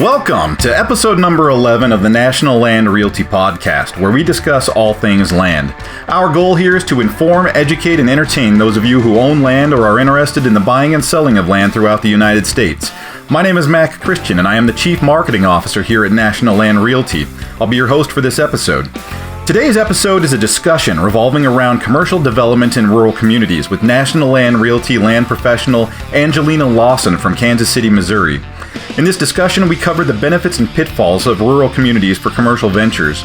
Welcome to episode number 11 of the National Land Realty Podcast, where we discuss all things land. Our goal here is to inform, educate, and entertain those of you who own land or are interested in the buying and selling of land throughout the United States. My name is Mac Christian, and I am the Chief Marketing Officer here at National Land Realty. I'll be your host for this episode. Today's episode is a discussion revolving around commercial development in rural communities with National Land Realty land professional Angeliina Lawson from Kansas City, Missouri. In this discussion, we cover the benefits and pitfalls of rural communities for commercial ventures.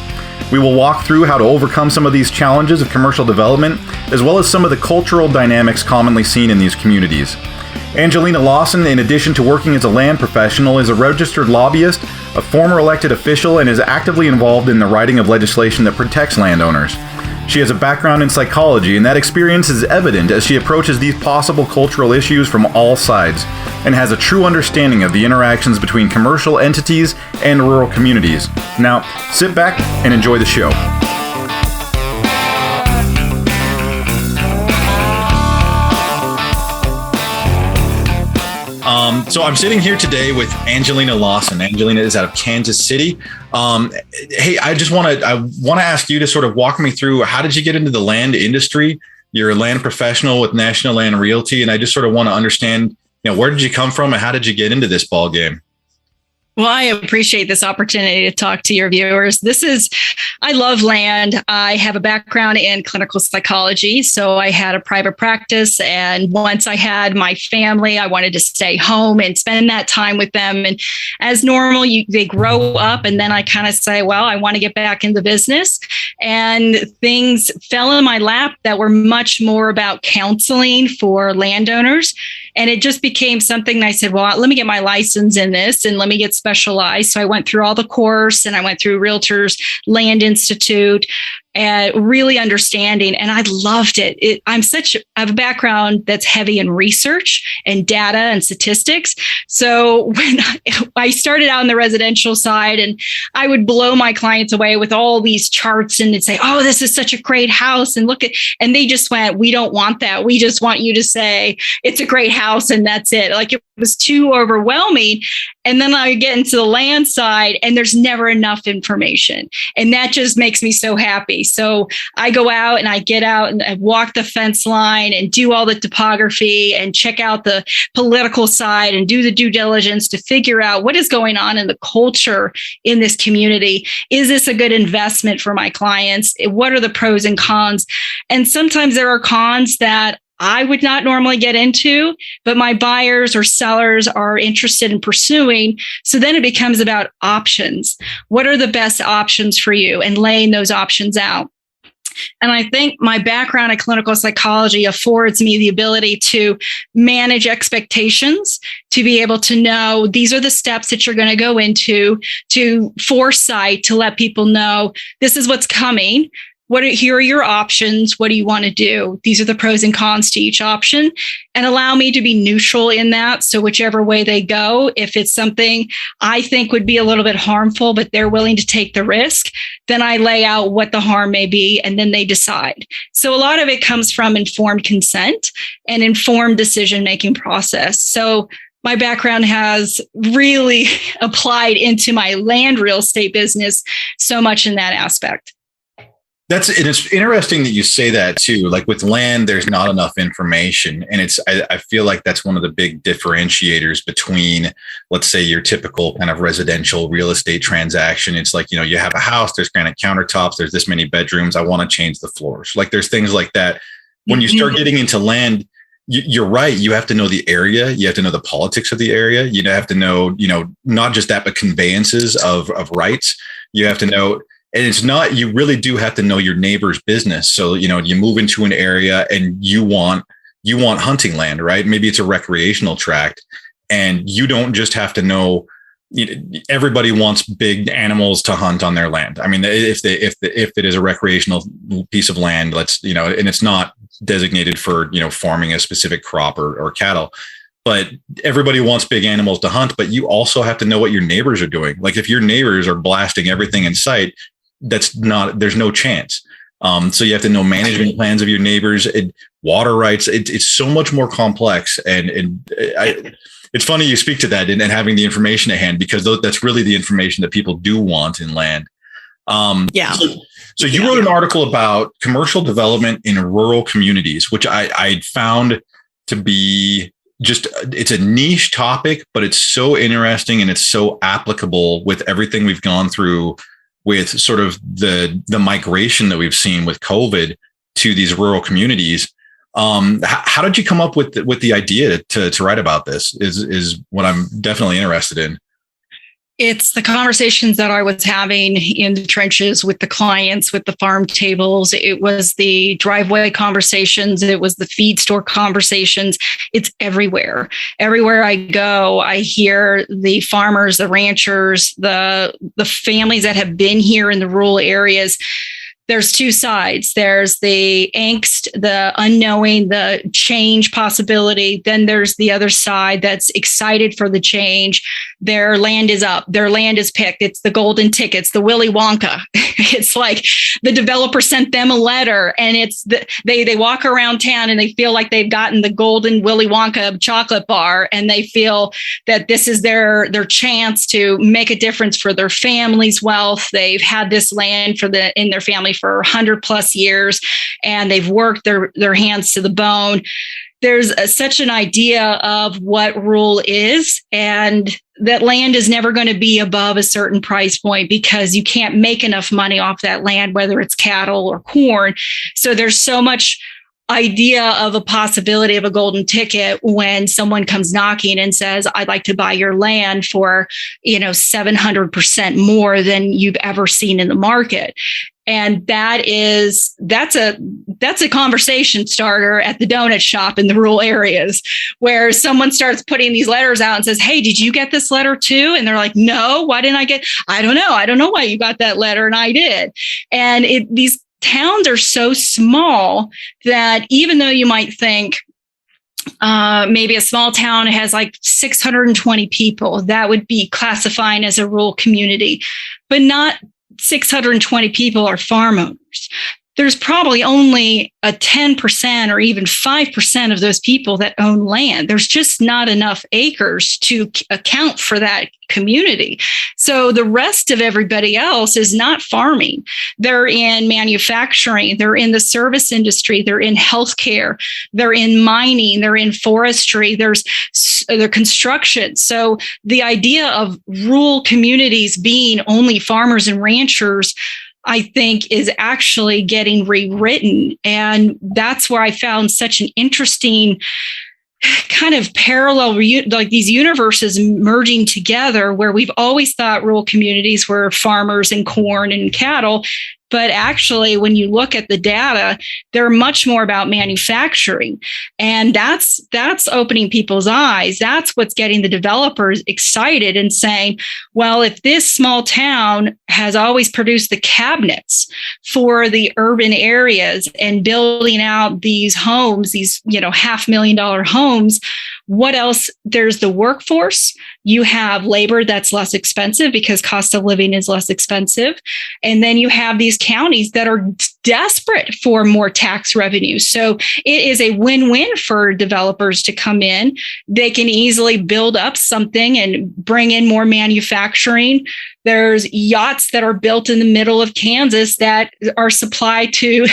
We will walk through how to overcome some of these challenges of commercial development, as well as some of the cultural dynamics commonly seen in these communities. Angeliina Lawson, in addition to working as a land professional, is a registered lobbyist, a former elected official, and is actively involved in the writing of legislation that protects landowners. She has a background in psychology, and that experience is evident as she approaches these possible cultural issues from all sides, and has a true understanding of the interactions between commercial entities and rural communities. Now, sit back and enjoy the show. So I'm sitting here today with Angeliina Lawson. Angeliina is out of Kansas City. Hey, I want to ask you to sort of walk me through, how did you get into the land industry? You're a land professional with National Land Realty, and I just sort of want to understand, where did you come from and how did you get into this ball game? Well, I appreciate this opportunity to talk to your viewers. I love land. I have a background in clinical psychology. So I had a private practice. And once I had my family, I wanted to stay home and spend that time with them. And as normal, they grow up. And then I kind of say, well, I want to get back in the business. And things fell in my lap that were much more about counseling for landowners. And it just became something that I said, well, let me get my license in this and let me get specialized. So I went through all the course and I went through Realtors Land Institute and really understanding. And I loved it. I have a background that's heavy in research and data and statistics. So when I started out on the residential side, and I would blow my clients away with all these charts and they'd say, oh, this is such a great house. And and they just went, we don't want that. We just want you to say it's a great house and that's it. Like, it was too overwhelming. And then I get into the land side and there's never enough information. And that just makes me so happy. So I go out and I get out and I walk the fence line and do all the topography and check out the political side and do the due diligence to figure out what is going on in the culture in this community. Is this a good investment for my clients? What are the pros and cons? And sometimes there are cons that I would not normally get into, but my buyers or sellers are interested in pursuing. So then it becomes about options. What are the best options for you, and laying those options out? And I think my background in clinical psychology affords me the ability to manage expectations, to be able to know these are the steps that you're going to go into, to foresight, to let people know this is what's coming. Here are your options. What do you want to do? These are the pros and cons to each option, and allow me to be neutral in that. So whichever way they go, if it's something I think would be a little bit harmful, but they're willing to take the risk, then I lay out what the harm may be, and then they decide. So a lot of it comes from informed consent and informed decision-making process. So my background has really applied into my land real estate business so much in that aspect. It's interesting that you say that too. Like, with land, there's not enough information. And I feel like that's one of the big differentiators between, let's say, your typical kind of residential real estate transaction. It's like, you have a house, there's granite countertops, there's this many bedrooms, I want to change the floors. Like, there's things like that. When you start getting into land, you're right. You have to know the area. You have to know the politics of the area. You have to know, not just that, but conveyances of rights. You have to know. And it's not, you really do have to know your neighbor's business. So, you move into an area and you want hunting land, right? Maybe it's a recreational tract, and you don't just have to know, everybody wants big animals to hunt on their land. I mean, if it is a recreational piece of land, and it's not designated for, farming a specific crop or cattle, but everybody wants big animals to hunt, but you also have to know what your neighbors are doing. Like, if your neighbors are blasting everything in sight, there's no chance. So you have to know management plans of your neighbors, water rights. It's so much more complex. And It's funny you speak to that and having the information at hand, because that's really the information that people do want in land. Yeah. So you wrote an article about commercial development in rural communities, which I found to be it's a niche topic, but it's so interesting and it's so applicable with everything we've gone through with sort of the migration that we've seen with COVID to these rural communities. How did you come up with the idea to write about this is what I'm definitely interested in. It's the conversations that I was having in the trenches with the clients, with the farm tables. It was the driveway conversations. It was the feed store conversations. It's everywhere. Everywhere I go, I hear the farmers, the ranchers, the families that have been here in the rural areas. There's two sides. There's the angst, the unknowing, the change possibility. Then there's the other side that's excited for the change. Their land is up. Their land is picked. It's the golden tickets, the Willy Wonka. It's like the developer sent them a letter, and they walk around town and they feel like they've gotten the golden Willy Wonka chocolate bar, and they feel that this is their chance to make a difference for their family's wealth. They've had this land in their family for 100 plus years, and they've worked their hands to the bone. There's such an idea of what rural is, and that land is never going to be above a certain price point because you can't make enough money off that land, whether it's cattle or corn. So there's so much idea of a possibility of a golden ticket when someone comes knocking and says, I'd like to buy your land for, 700% more than you've ever seen in the market. And that's a conversation starter at the donut shop in the rural areas, where someone starts putting these letters out and says, hey, did you get this letter too? And they're like, no, why didn't I get? I don't know why you got that letter. And I did. And these towns are so small that even though you might think, maybe a small town has like 620 people, that would be classifying as a rural community, but not 620 people are farm owners. There's probably only a 10% or even 5% of those people that own land. There's just not enough acres to account for that community. So the rest of everybody else is not farming. They're in manufacturing. They're in the service industry. They're in healthcare. They're in mining. They're in forestry. There's construction. So the idea of rural communities being only farmers and ranchers, I think, is actually getting rewritten. And that's where I found such an interesting kind of parallel, like these universes merging together, where we've always thought rural communities were farmers and corn and cattle. But actually, when you look at the data, they're much more about manufacturing. And that's opening people's eyes. That's what's getting the developers excited and saying, well, if this small town has always produced the cabinets for the urban areas and building out these homes, these, $500,000 homes, what else? There's the workforce. You have labor that's less expensive because cost of living is less expensive. And then you have these counties that are desperate for more tax revenue. So it is a win-win for developers to come in. They can easily build up something and bring in more manufacturing. There's yachts that are built in the middle of Kansas that are supplied to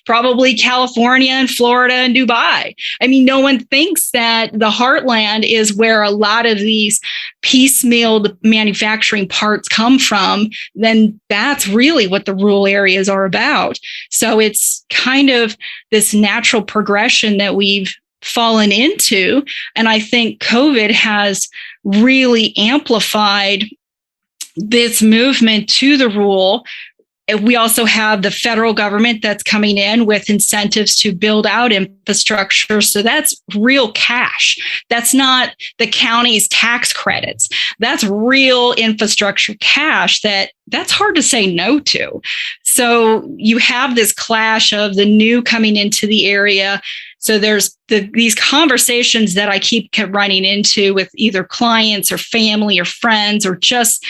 probably California and Florida and Dubai. I mean, no one thinks that the heartland is where a lot of these piecemealed manufacturing parts come from. Then that's really what the rural areas are about. So it's kind of this natural progression that we've fallen into. And I think COVID has really amplified this movement to the rural. We also have the federal government that's coming in with incentives to build out infrastructure. So that's real cash. That's not the county's tax credits. That's real infrastructure cash that's hard to say no to. So you have this clash of the new coming into the area. So there's these conversations that I keep running into with either clients or family or friends, or just,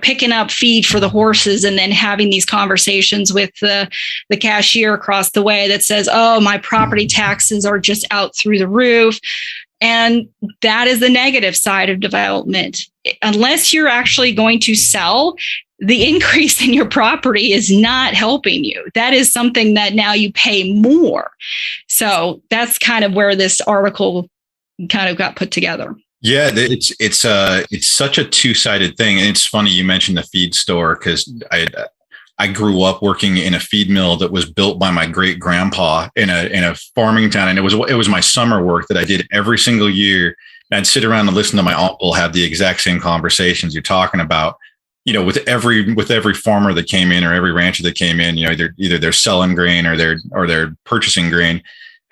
picking up feed for the horses and then having these conversations with the cashier across the way that says, oh, my property taxes are just out through the roof. And that is the negative side of development. Unless you're actually going to sell, the increase in your property is not helping you. That is something that now you pay more. So that's kind of where this article kind of got put together. Yeah, it's such a two-sided thing. And it's funny you mentioned the feed store, because I grew up working in a feed mill that was built by my great grandpa in a farming town, and it was my summer work that I did every single year. And I'd sit around and listen to my uncle have the exact same conversations you're talking about. With every farmer that came in, or every rancher that came in, either they're selling grain or they're purchasing grain.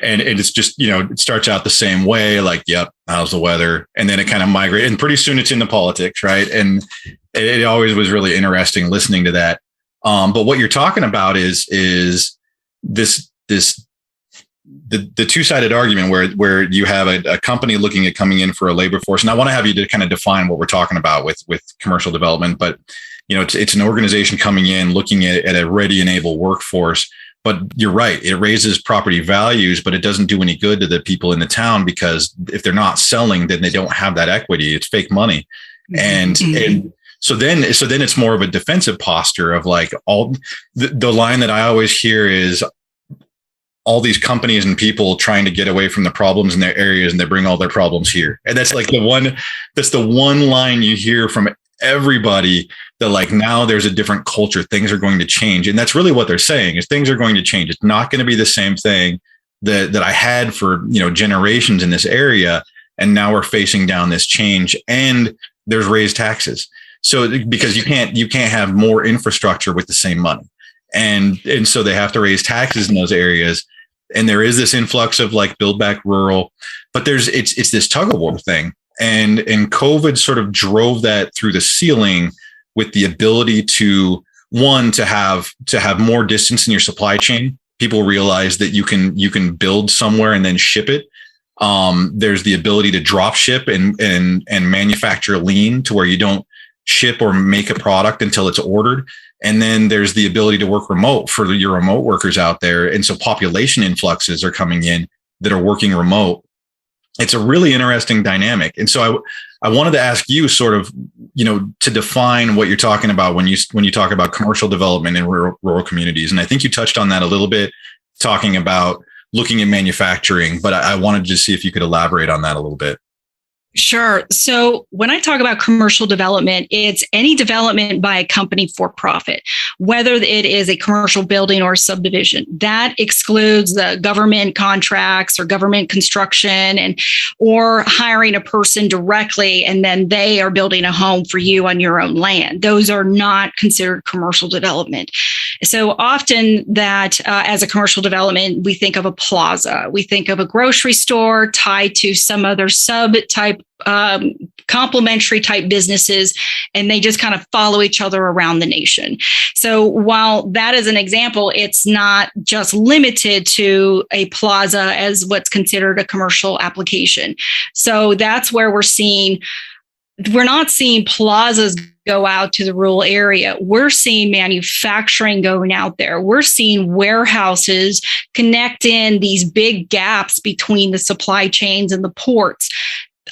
And it's just, it starts out the same way, like, yep, how's the weather? And then it kind of migrates, and pretty soon it's into politics, right? And it always was really interesting listening to that. But what you're talking about is the two-sided argument where you have a company looking at coming in for a labor force. And I want to have you to kind of define what we're talking about with commercial development. But, it's an organization coming in looking at a ready and able workforce. But you're right, it raises property values, but it doesn't do any good to the people in the town, because if they're not selling, then they don't have that equity. It's fake money. Mm-hmm. And so then it's more of a defensive posture of like all the line that I always hear is all these companies and people trying to get away from the problems in their areas, and they bring all their problems here. And that's like that's the one line you hear from everybody, that like, now there's a different culture. Things are going to change. And that's really what they're saying, is things are going to change. It's not going to be the same thing that I had for, generations in this area. And now we're facing down this change, and there's raised taxes. So because you can't have more infrastructure with the same money. And so they have to raise taxes in those areas. And there is this influx of like build back rural, but it's this tug of war thing. And COVID sort of drove that through the ceiling, with the ability to have more distance in your supply chain. People realize that you can build somewhere and then ship it. There's the ability to drop ship and manufacture lean, to where you don't ship or make a product until it's ordered. And then there's the ability to work remote for your remote workers out there. And so population influxes are coming in that are working remote. It's a really interesting dynamic. And so I wanted to ask you sort of, to define what you're talking about when you talk about commercial development in rural communities. And I think you touched on that a little bit, talking about looking at manufacturing, but I wanted to see if you could elaborate on that a little bit. Sure. So when I talk about commercial development, it's any development by a company for profit, whether it is a commercial building or subdivision. That excludes the government contracts or government construction or hiring a person directly, and then they are building a home for you on your own land. Those are not considered commercial development. So often that as a commercial development, we think of a plaza, we think of a grocery store tied to some other sub-type complementary type businesses, and they just kind of follow each other around the nation. So while that is an example, it's not just limited to a plaza as what's considered a commercial application. So that's where we're not seeing plazas go out to the rural area. We're seeing manufacturing going out there. We're seeing warehouses connect in these big gaps between the supply chains and the ports.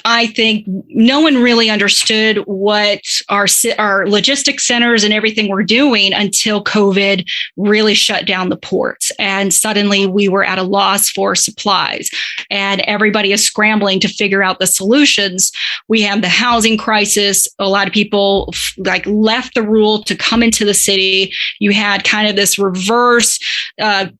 I think no one really understood what our logistics centers and everything were doing until COVID really shut down the ports. And suddenly we were at a loss for supplies, and everybody is scrambling to figure out the solutions. We have the housing crisis. A lot of people left the rural to come into the city. You had kind of this reverse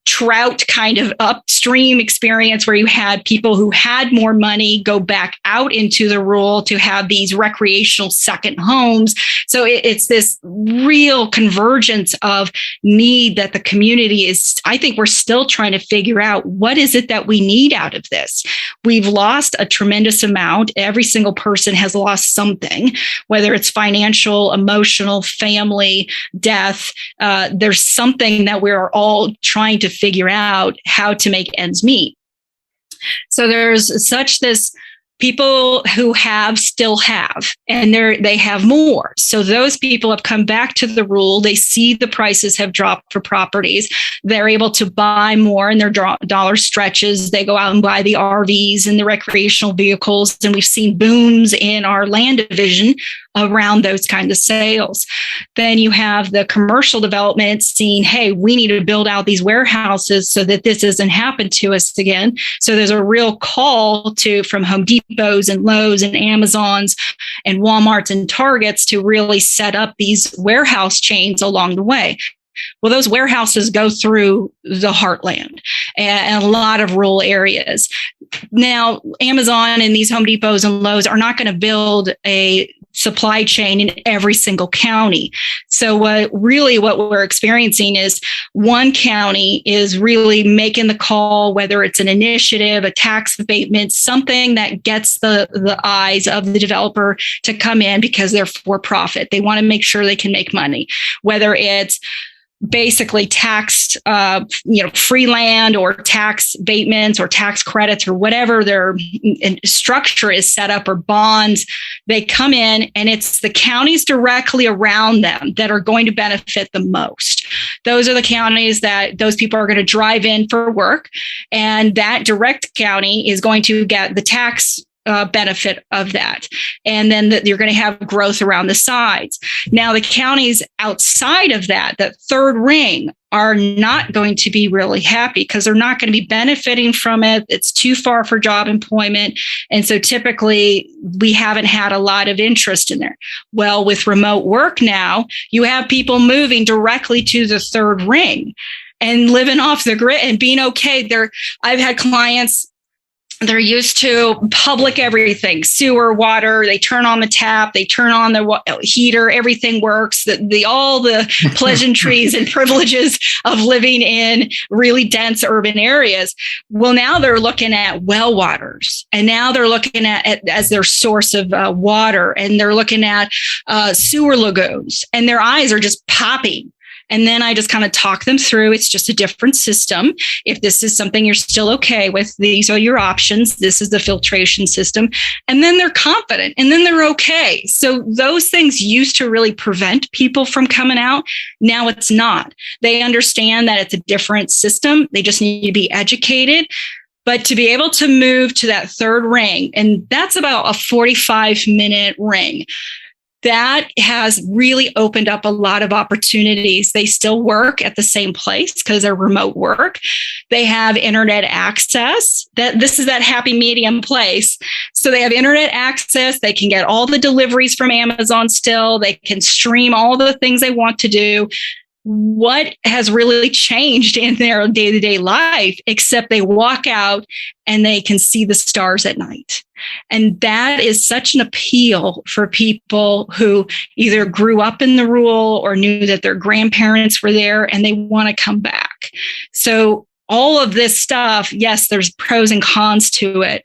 trout kind of upstream experience, where you had people who had more money go back out into the rural to have these recreational second homes. So it's this real convergence of need that the community is, I think we're still trying to figure out, what is it that we need out of this? We've lost a tremendous amount. Every single person has lost something, whether it's financial, emotional, family, death. There's something that we're all trying to figure out how to make ends meet. So there's such this People who have still have, and they have more. So those people have come back to the rule. They see the prices have dropped for properties. They're able to buy more and their dollar stretches. They go out and buy the RVs and the recreational vehicles. And we've seen booms in our land division around those kinds of sales. Then you have the commercial development seeing, hey, we need to build out these warehouses so that this doesn't happen to us again. So there's a real call from Home Depots and Lowe's and Amazons and Walmarts and Targets to really set up these warehouse chains along the way. Well, those warehouses go through the heartland and a lot of rural areas. Now, Amazon and these Home Depots and Lowe's are not going to build a supply chain in every single county. So what we're experiencing is one county is really making the call, whether it's an initiative, a tax abatement, something that gets the eyes of the developer to come in because they're for profit. They want to make sure they can make money, whether it's basically taxed, free land or tax abatements or tax credits or whatever their structure is set up, or bonds. They come in and it's the counties directly around them that are going to benefit the most. Those are the counties that those people are going to drive in for work, and that direct county is going to get the tax benefit of that. And then you're going to have growth around the sides. Now, the counties outside of that third ring, are not going to be really happy because they're not going to be benefiting from it. It's too far for job employment. And so typically we haven't had a lot of interest in there. Well, with remote work now, you have people moving directly to the third ring and living off the grid and being okay. I've had clients, they're used to public everything, sewer, water. They turn on the tap, they turn on the heater, everything works. All the pleasantries and privileges of living in really dense urban areas. Well, now they're looking at well waters, and now they're looking at it as their source of water, and they're looking at sewer lagoons, and their eyes are just popping. And then I just kind of talk them through. It's just a different system. If this is something you're still okay with, these are your options. This is the filtration system. And then they're confident, and then they're okay. So those things used to really prevent people from coming out. Now it's not. They understand that it's a different system. They just need to be educated. But to be able to move to that third ring, and that's about a 45-minute ring, that has really opened up a lot of opportunities. They still work at the same place because they're remote work. They have internet access. This is that happy medium place. So they have internet access. They can get all the deliveries from Amazon still. They can stream all the things they want to do. What has really changed in their day-to-day life, except they walk out and they can see the stars at night. And that is such an appeal for people who either grew up in the rural or knew that their grandparents were there and they want to come back. So all of this stuff, yes, there's pros and cons to it.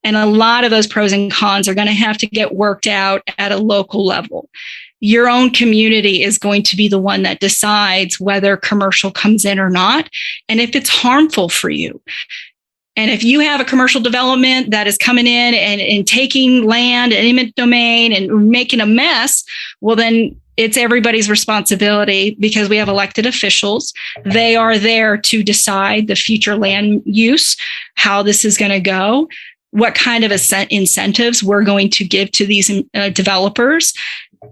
And a lot of those pros and cons are going to have to get worked out at a local level. Your own community is going to be the one that decides whether commercial comes in or not, and if it's harmful for you. And if you have a commercial development that is coming in and taking land and eminent domain and making a mess, well, then it's everybody's responsibility, because we have elected officials. They are there to decide the future land use, how this is going to go, what kind of incentives we're going to give to these developers.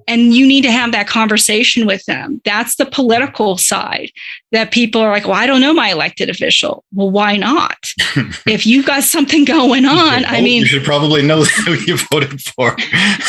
And you need to have that conversation with them. That's the political side, that people are like, well, I don't know my elected official. Well, why not? If you've got something going on, you should probably know who you voted for.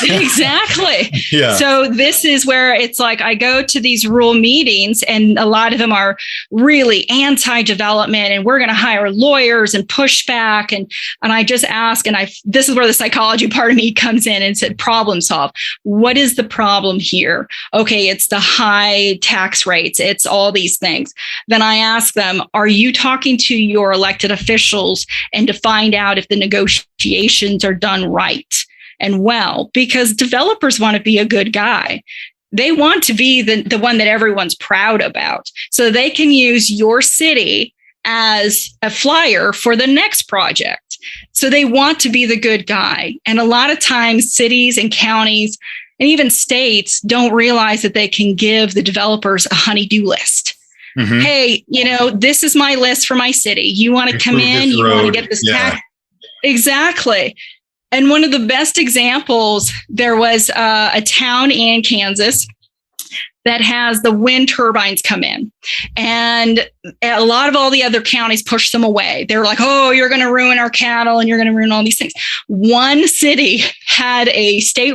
Exactly. Yeah. So this is where it's like, I go to these rural meetings, and a lot of them are really anti-development, and we're going to hire lawyers and push back. And I just ask, and this is where the psychology part of me comes in and said, problem solve. What is the problem here? Okay, it's the high tax rates. It's all these things. Then I ask them, are you talking to your elected officials and to find out if the negotiations are done right and well? Because developers want to be a good guy. They want to be the one that everyone's proud about, so they can use your city as a flyer for the next project. So they want to be the good guy. And a lot of times cities and counties and even states don't realize that they can give the developers a honey-do list. Mm-hmm. Hey, this is my list for my city. You want to come in, you want to get this tax. Exactly. And one of the best examples, there was a town in Kansas that has the wind turbines come in. And a lot of all the other counties push them away. They're like, oh, you're going to ruin our cattle and you're going to ruin all these things. One city had a state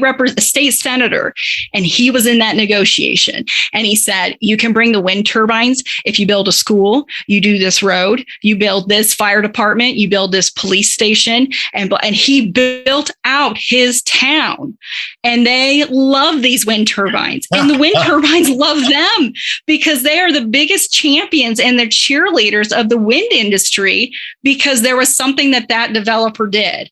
senator, and he was in that negotiation. And he said, you can bring the wind turbines if you build a school, you do this road, you build this fire department, you build this police station. And he built out his town. And they love these wind turbines. And the wind turbines love them because they are the biggest champions and the cheerleaders of the wind industry, because there was something that developer did.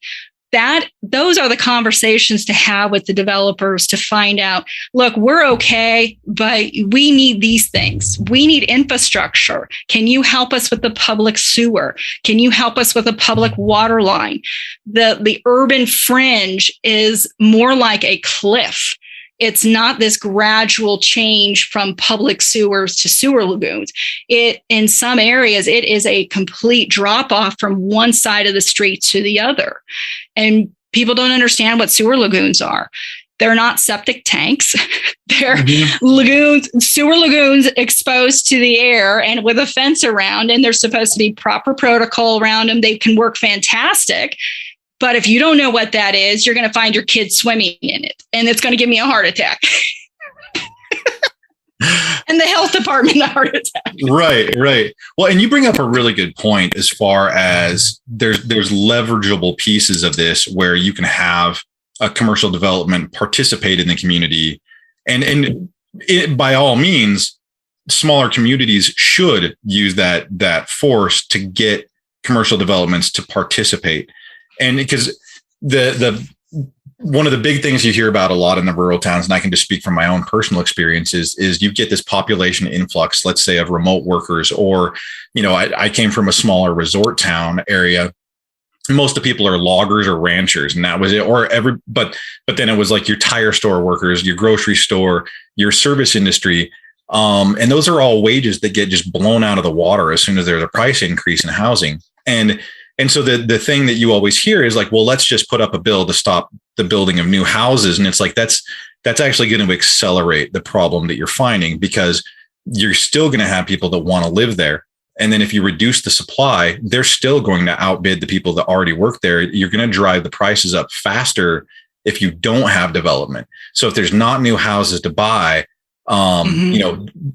Those are the conversations to have with the developers to find out, look, we're okay, but we need these things. We need infrastructure. Can you help us with the public sewer? Can you help us with a public water line? The urban fringe is more like a cliff. It's not this gradual change from public sewers to sewer lagoons. In some areas, it is a complete drop off from one side of the street to the other. And people don't understand what sewer lagoons are. They're not septic tanks. They're lagoons, sewer lagoons exposed to the air and with a fence around, and there's supposed to be proper protocol around them. They can work fantastic. But if you don't know what that is, you're going to find your kid swimming in it, and it's going to give me a heart attack. And the health department a heart attack. Right. Well, and you bring up a really good point as far as there's leverageable pieces of this where you can have a commercial development participate in the community. And by all means, smaller communities should use that force to get commercial developments to participate. And because the one of the big things you hear about a lot in the rural towns, and I can just speak from my own personal experiences, is you get this population influx, let's say, of remote workers, or, I came from a smaller resort town area. Most of the people are loggers or ranchers, and that was it. But then it was like your tire store workers, your grocery store, your service industry. And those are all wages that get just blown out of the water as soon as there's a price increase in housing. And so the thing that you always hear is like, well, let's just put up a bill to stop the building of new houses. And it's like, that's actually going to accelerate the problem that you're finding, because you're still going to have people that want to live there. And then if you reduce the supply, they're still going to outbid the people that already work there. You're going to drive the prices up faster if you don't have development. So if there's not new houses to buy,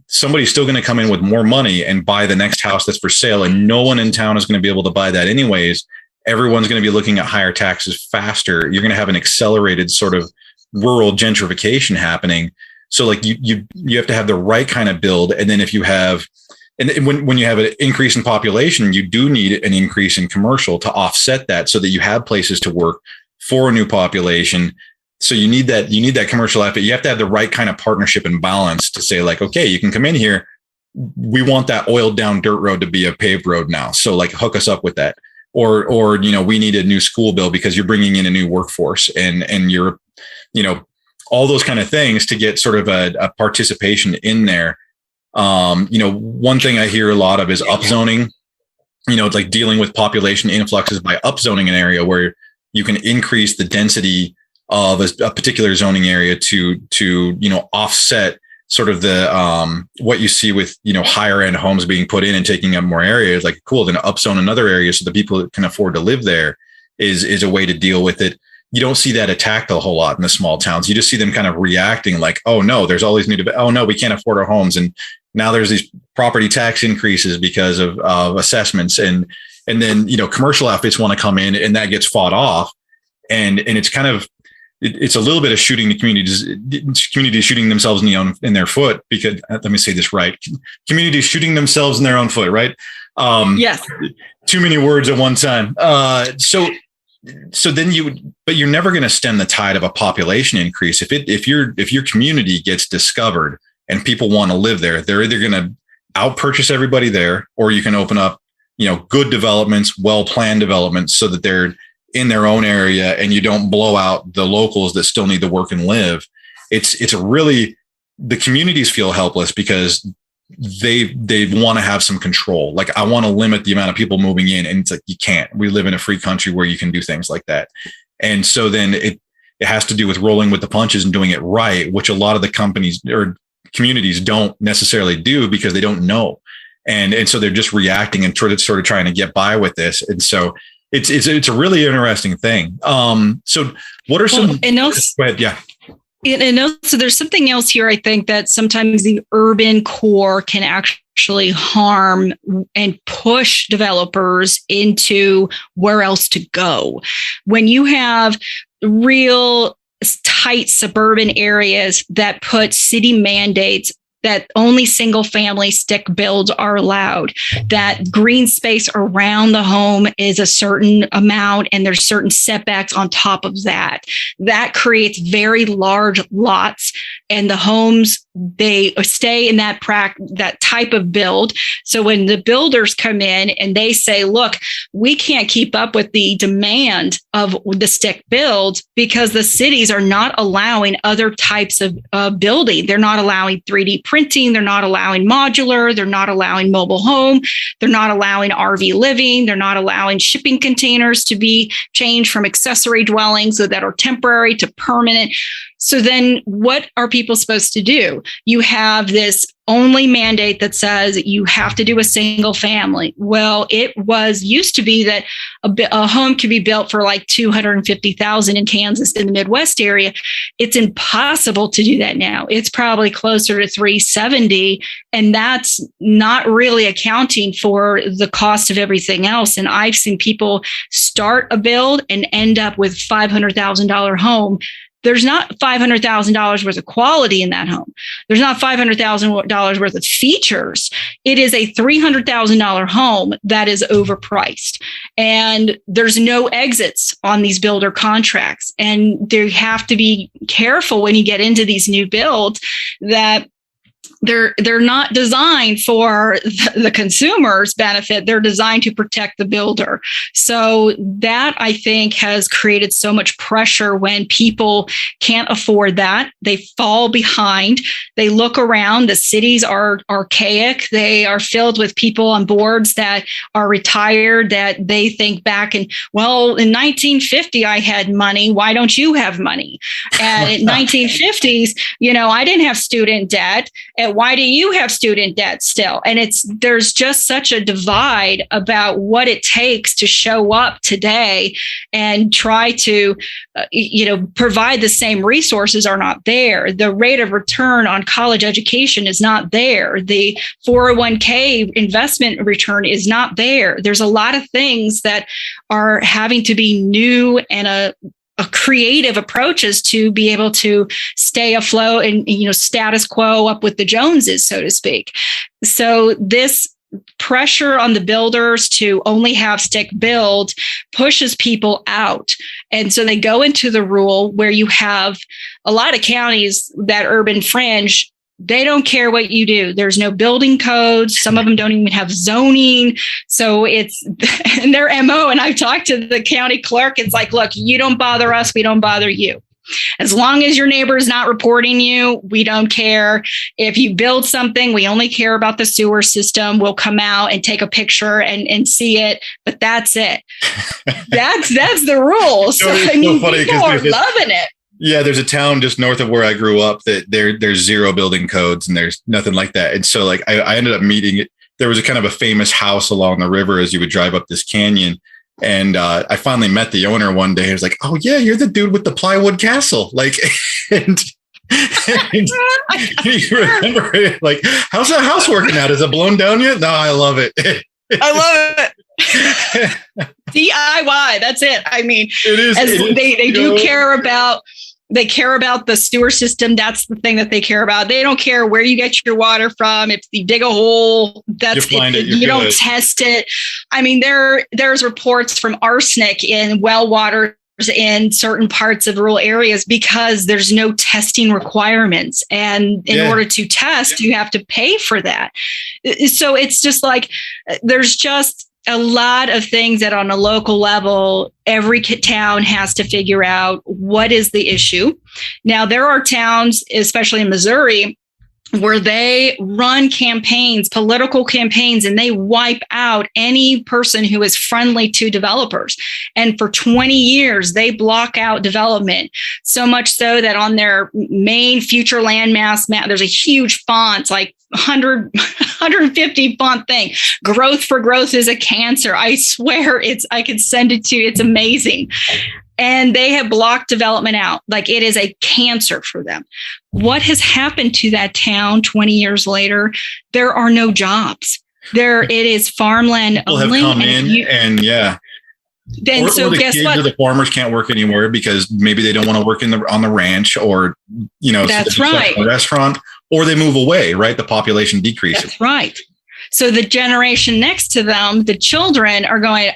somebody's still going to come in with more money and buy the next house that's for sale, and no one in town is going to be able to buy that anyways. Everyone's going to be looking at higher taxes faster. You're going to have an accelerated sort of rural gentrification happening. So like you have to have the right kind of build. And then if you have, and when you have an increase in population, you do need an increase in commercial to offset that, so that you have places to work for a new population. So you need that commercial effort. You have to have the right kind of partnership and balance to say like, okay, you can come in here. We want that oiled down dirt road to be a paved road now. So like hook us up with that. Or, we need a new school bill because you're bringing in a new workforce and you're, all those kind of things to get sort of a participation in there. One thing I hear a lot of is upzoning, like dealing with population influxes by upzoning an area where you can increase the density of a particular zoning area to offset sort of the what you see with higher end homes being put in and taking up more areas. Like, cool, then upzone another area so the people that can afford to live there is a way to deal with it. You don't see that attacked a whole lot in the small towns. You just see them kind of reacting like, oh no, there's all these oh no, we can't afford our homes, and now there's these property tax increases because of assessments, and then commercial outfits want to come in, and that gets fought off, and it's kind of, it's a little bit of shooting the communities shooting themselves in their foot, because let me say this right. Communities shooting themselves in their own foot, right? Yes. Too many words at one time. So then but you're never going to stem the tide of a population increase. If your community gets discovered and people want to live there, they're either going to out purchase everybody there, or you can open up good developments, well-planned developments, so that they're in their own area and you don't blow out the locals that still need to work and live. It's really, the communities feel helpless because they want to have some control. Like, I want to limit the amount of people moving in, and it's like, you can't. We live in a free country where you can do things like that. And so then it has to do with rolling with the punches and doing it right, which a lot of the companies or communities don't necessarily do because they don't know. And so they're just reacting and sort of trying to get by with this. And so it's a really interesting thing. So what are some, and also, go ahead, yeah. And also there's something else here, I think, that sometimes the urban core can actually harm and push developers into where else to go. When you have real tight suburban areas that put city mandates that only single family stick builds are allowed, that green space around the home is a certain amount, and there's certain setbacks on top of that. That creates very large lots, and the homes, they stay in that type of build. So when the builders come in and they say, look, we can't keep up with the demand of the stick build because the cities are not allowing other types of building. They're not allowing 3D printing. They're not allowing modular. They're not allowing mobile home. They're not allowing RV living. They're not allowing shipping containers to be changed from accessory dwellings that are temporary to permanent. So then what are people supposed to do? You have this only mandate that says you have to do a single family. Well, it used to be that a home could be built for like $250,000 in Kansas, in the Midwest area. It's impossible to do that now. It's probably closer to $370,000, and that's not really accounting for the cost of everything else. And I've seen people start a build and end up with $500,000 home. There's not $500,000 worth of quality in that home. There's not $500,000 worth of features. It is a $300,000 home that is overpriced. And there's no exits on these builder contracts. And they have to be careful when you get into these new builds that they're not designed for the consumer's benefit. They're designed to protect the builder. So that, I think, has created so much pressure when people can't afford that. They fall behind. They look around. The cities are archaic. They are filled with people on boards that are retired, that they think back and, well, in 1950, I had money. Why don't you have money? And in 1950s, I didn't have student debt. And why do you have student debt still? And there's just such a divide about what it takes to show up today and try to, provide the same resources are not there. The rate of return on college education is not there. The 401k investment return is not there. There's a lot of things that are having to be new and a creative approaches to be able to stay afloat and, status quo up with the Joneses, so to speak. So this pressure on the builders to only have stick build pushes people out. And so they go into the rule where you have a lot of counties that urban fringe. They don't care what you do. There's no building codes. Some of them don't even have zoning. So it's in their MO. And I've talked to the county clerk. It's like, look, you don't bother us. We don't bother you. As long as your neighbor is not reporting you, we don't care. If you build something, we only care about the sewer system. We'll come out and take a picture and see it. But that's it. That's the rule. So, people are loving it. Yeah, there's a town just north of where I grew up that there's zero building codes and there's nothing like that. And so like I ended up meeting it. There was a kind of a famous house along the river as you would drive up this canyon. And I finally met the owner one day. He was like, "Oh yeah, you're the dude with the plywood castle." Like, and you remember it, like, how's that house working out? Is it blown down yet? No, I love it. I love it. DIY. That's it. I mean, they do care about. They care about the sewer system. That's the thing that they care about. They don't care where you get your water from. If you dig a hole, you don't test it. I mean, there's reports from arsenic in well waters in certain parts of rural areas because there's no testing requirements. And in order to test, you have to pay for that. So it's just like, there's just a lot of things that on a local level, every town has to figure out what is the issue. Now, there are towns, especially in Missouri, where they run campaigns, political campaigns, and they wipe out any person who is friendly to developers. And for 20 years, they block out development. So much so that on their main future landmass map, there's a huge font, like 150 font thing. Growth for growth is a cancer. I swear I could send it to you. It's amazing. And they have blocked development out. Like, it is a cancer for them. What has happened to that town 20 years later? There are no jobs. It is farmland People only. have come in yeah. Then or so the guess kids what? Or the farmers can't work anymore because maybe they don't want to work on the ranch, or That's so right. a restaurant, or they move away. Right, the population decreases. That's right. So the generation next to them, the children are going,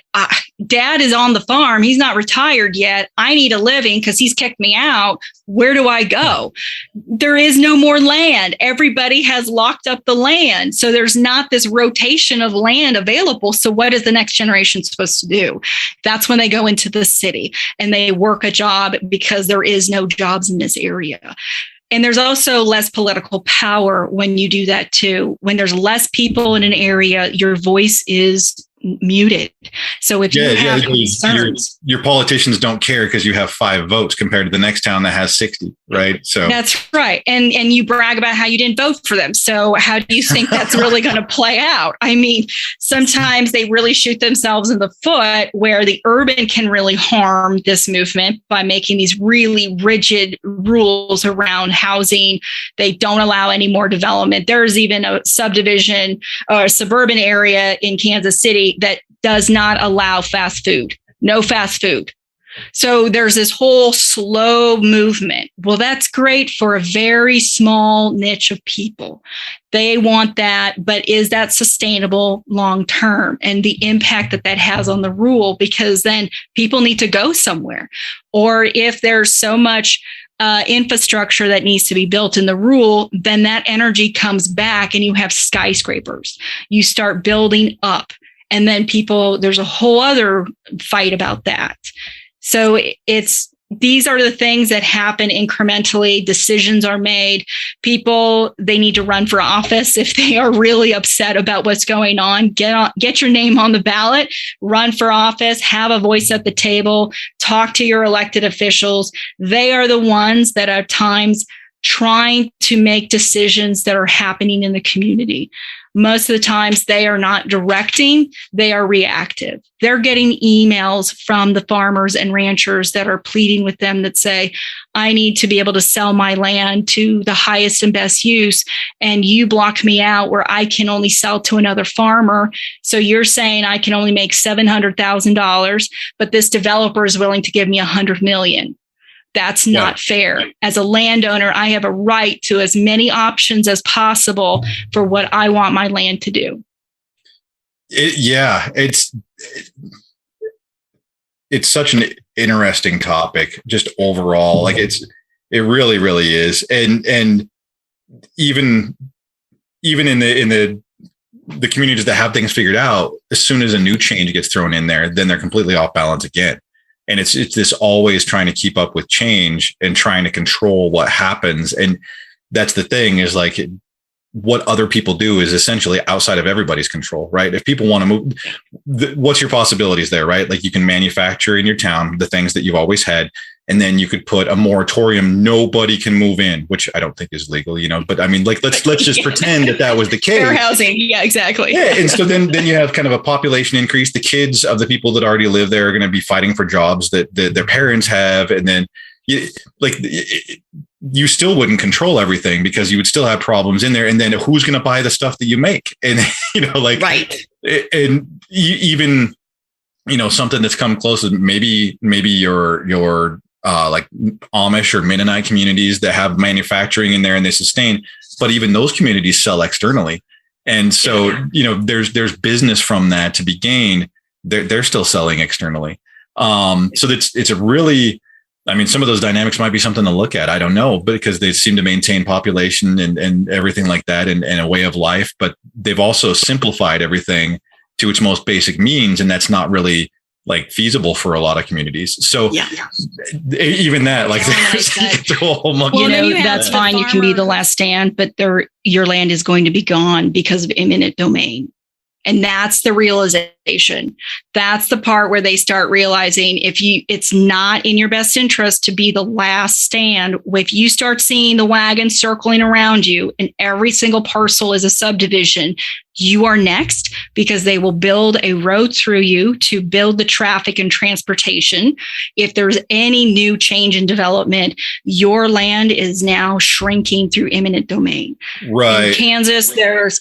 Dad is on the farm. He's not retired yet. I need a living because he's kicked me out. Where do I go? There is no more land. Everybody has locked up the land. So there's not this rotation of land available. So what is the next generation supposed to do? That's when they go into the city and they work a job because there is no jobs in this area. And there's also less political power when you do that too. When there's less people in an area, your voice is muted. So if you have concerns, your politicians don't care because you have 5 votes compared to the next town that has 60, right? So that's right. And you brag about how you didn't vote for them. So how do you think that's really going to play out? I mean, sometimes they really shoot themselves in the foot, where the urban can really harm this movement by making these really rigid rules around housing. They don't allow any more development. There's even a subdivision or a suburban area in Kansas City that does not allow fast food, no fast food. So there's this whole slow movement. Well, that's great for a very small niche of people. They want that, but is that sustainable long term? And the impact that has on the rural, because then people need to go somewhere. Or if there's so much infrastructure that needs to be built in the rural, then that energy comes back and you have skyscrapers. You start building up. And then there's a whole other fight about that. So these are the things that happen incrementally. Decisions are made. People, they need to run for office if they are really upset about what's going on. Get your name on the ballot, run for office, have a voice at the table, talk to your elected officials. They are the ones that at times trying to make decisions that are happening in the community. Most of the times they are not directing, they are reactive. They're getting emails from the farmers and ranchers that are pleading with them that say, I need to be able to sell my land to the highest and best use. And you blocked me out where I can only sell to another farmer. So you're saying I can only make $700,000, but this developer is willing to give me $100 million. That's not fair. As a landowner, I have a right to as many options as possible for what I want my land to do. It's such an interesting topic, just overall. Like it really, really is. And even in the communities that have things figured out, as soon as a new change gets thrown in there, then they're completely off balance again. And it's this always trying to keep up with change and trying to control what happens. And that's the thing, is like what other people do is essentially outside of everybody's control, right? If people want to move, what's your possibilities there, right? Like you can manufacture in your town the things that you've always had. And then you could put a moratorium, nobody can move in, which I don't think is legal, but I mean, like, let's just pretend that was the case. Fair housing. Yeah, exactly. Yeah. And so then you have kind of a population increase. The kids of the people that already live there are going to be fighting for jobs that their parents have. And then you still wouldn't control everything because you would still have problems in there. And then who's going to buy the stuff that you make? And, right. And even, something that's come close is maybe your like Amish or Mennonite communities that have manufacturing in there and they sustain, but even those communities sell externally. And so, there's business from that to be gained. They're still selling externally. So it's a really, some of those dynamics might be something to look at. I don't know, but because they seem to maintain population and everything like that and a way of life, but they've also simplified everything to its most basic means. And that's not really like feasible for a lot of communities. So even that, like, that's fine. You can be the last stand, but your land is going to be gone because of eminent domain. And that's the realization. That's the part where they start realizing it's not in your best interest to be the last stand. If you start seeing the wagon circling around you and every single parcel is a subdivision, you are next, because they will build a road through you to build the traffic and transportation. If there's any new change in development, your land is now shrinking through eminent domain. Right. In Kansas, there's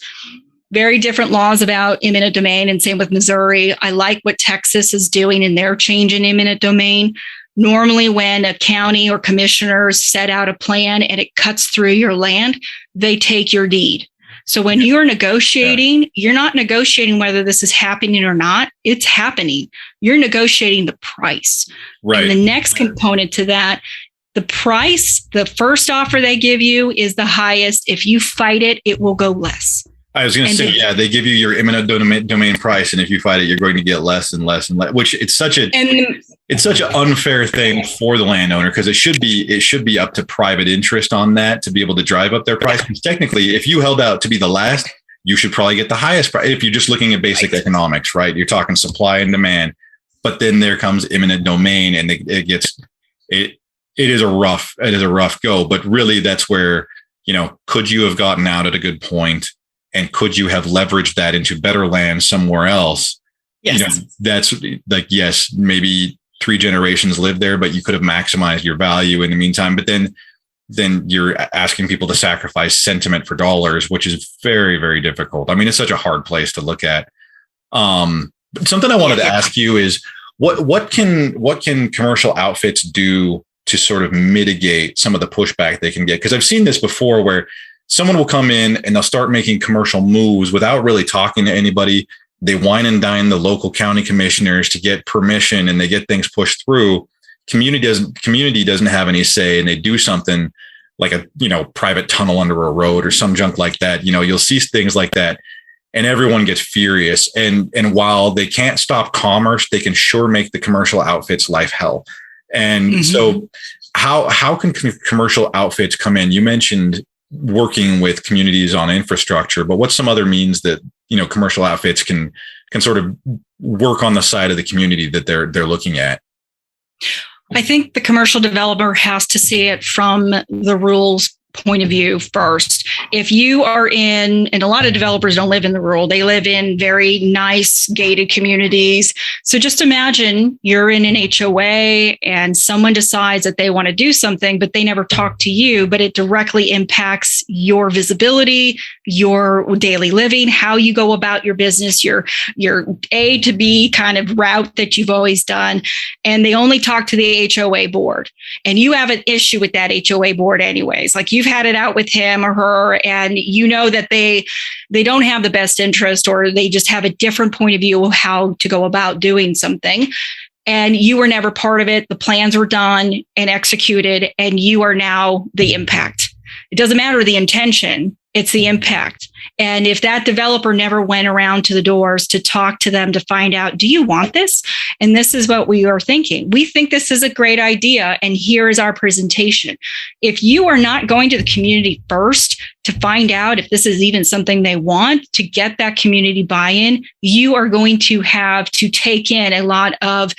very different laws about eminent domain, and same with Missouri. I like what Texas is doing in their change in eminent domain. Normally, when a county or commissioners set out a plan and it cuts through your land, they take your deed. So when you're negotiating, you're not negotiating whether this is happening or not. It's happening. You're negotiating the price. Right. And the next component to that, the price, the first offer they give you is the highest. If you fight it, it will go less. I was going to say, they give you your eminent domain price, and if you fight it, you're going to get less and less and less. Which it's such an unfair thing for the landowner, because it should be up to private interest on that to be able to drive up their price. Because technically, if you held out to be the last, you should probably get the highest price. If you're just looking at basic economics, right? You're talking supply and demand, but then there comes eminent domain, and it is a rough go. But really, that's where, could you have gotten out at a good point? And could you have leveraged that into better land somewhere else? Yes. That's like, yes, maybe 3 generations lived there, but you could have maximized your value in the meantime. But then you're asking people to sacrifice sentiment for dollars, which is very, very difficult. I mean, it's such a hard place to look at. But something I wanted to ask you is what can commercial outfits do to sort of mitigate some of the pushback they can get? Because I've seen this before where someone will come in and they'll start making commercial moves without really talking to anybody. They wine and dine the local county commissioners to get permission, and they get things pushed through. Community doesn't have any say, and they do something like a private tunnel under a road or some junk like that. You'll see things like that, and everyone gets furious. And while they can't stop commerce, they can sure make the commercial outfits life hell. And so how can commercial outfits come in? You mentioned working with communities on infrastructure, but what's some other means that commercial outfits can sort of work on the side of the community that they're looking at? I think the commercial developer has to see it from the rules point of view first. If you are and a lot of developers don't live in the rural, they live in very nice gated communities. So just imagine you're in an HOA and someone decides that they want to do something, but they never talk to you, but it directly impacts your visibility, your daily living, how you go about your business, your A to B kind of route that you've always done. And they only talk to the HOA board, and you have an issue with that HOA board anyways. Like, you've had it out with him or her, and that they don't have the best interest, or they just have a different point of view of how to go about doing something. And you were never part of it. The plans were done and executed, and you are now the impact. It doesn't matter the intention, it's the impact. And if that developer never went around to the doors to talk to them to find out, do you want this? And this is what we are thinking. We think this is a great idea, and here is our presentation. If you are not going to the community first to find out if this is even something they want, to get that community buy-in, you are going to have to take in a lot of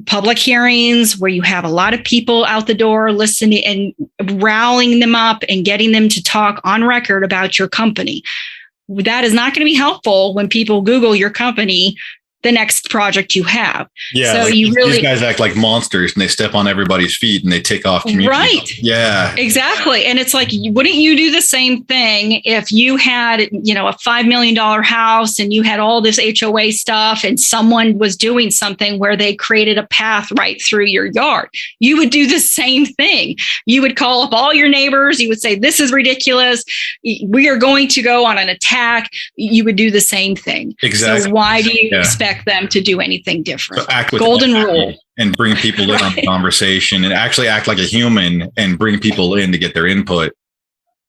public hearings where you have a lot of people out the door listening and rallying them up and getting them to talk on record about your company. That is not going to be helpful when people Google your company the next project you have. Yeah. So like these guys act like monsters, and they step on everybody's feet and they take off community. Right. Yeah. Exactly. And it's like, wouldn't you do the same thing if you had, a $5 million house and you had all this HOA stuff, and someone was doing something where they created a path right through your yard? You would do the same thing. You would call up all your neighbors. You would say, this is ridiculous. We are going to go on an attack. You would do the same thing. Exactly. So why do you expect them to do anything different? So act with golden rule, and bring people in on the conversation, and actually act like a human and bring people in to get their input.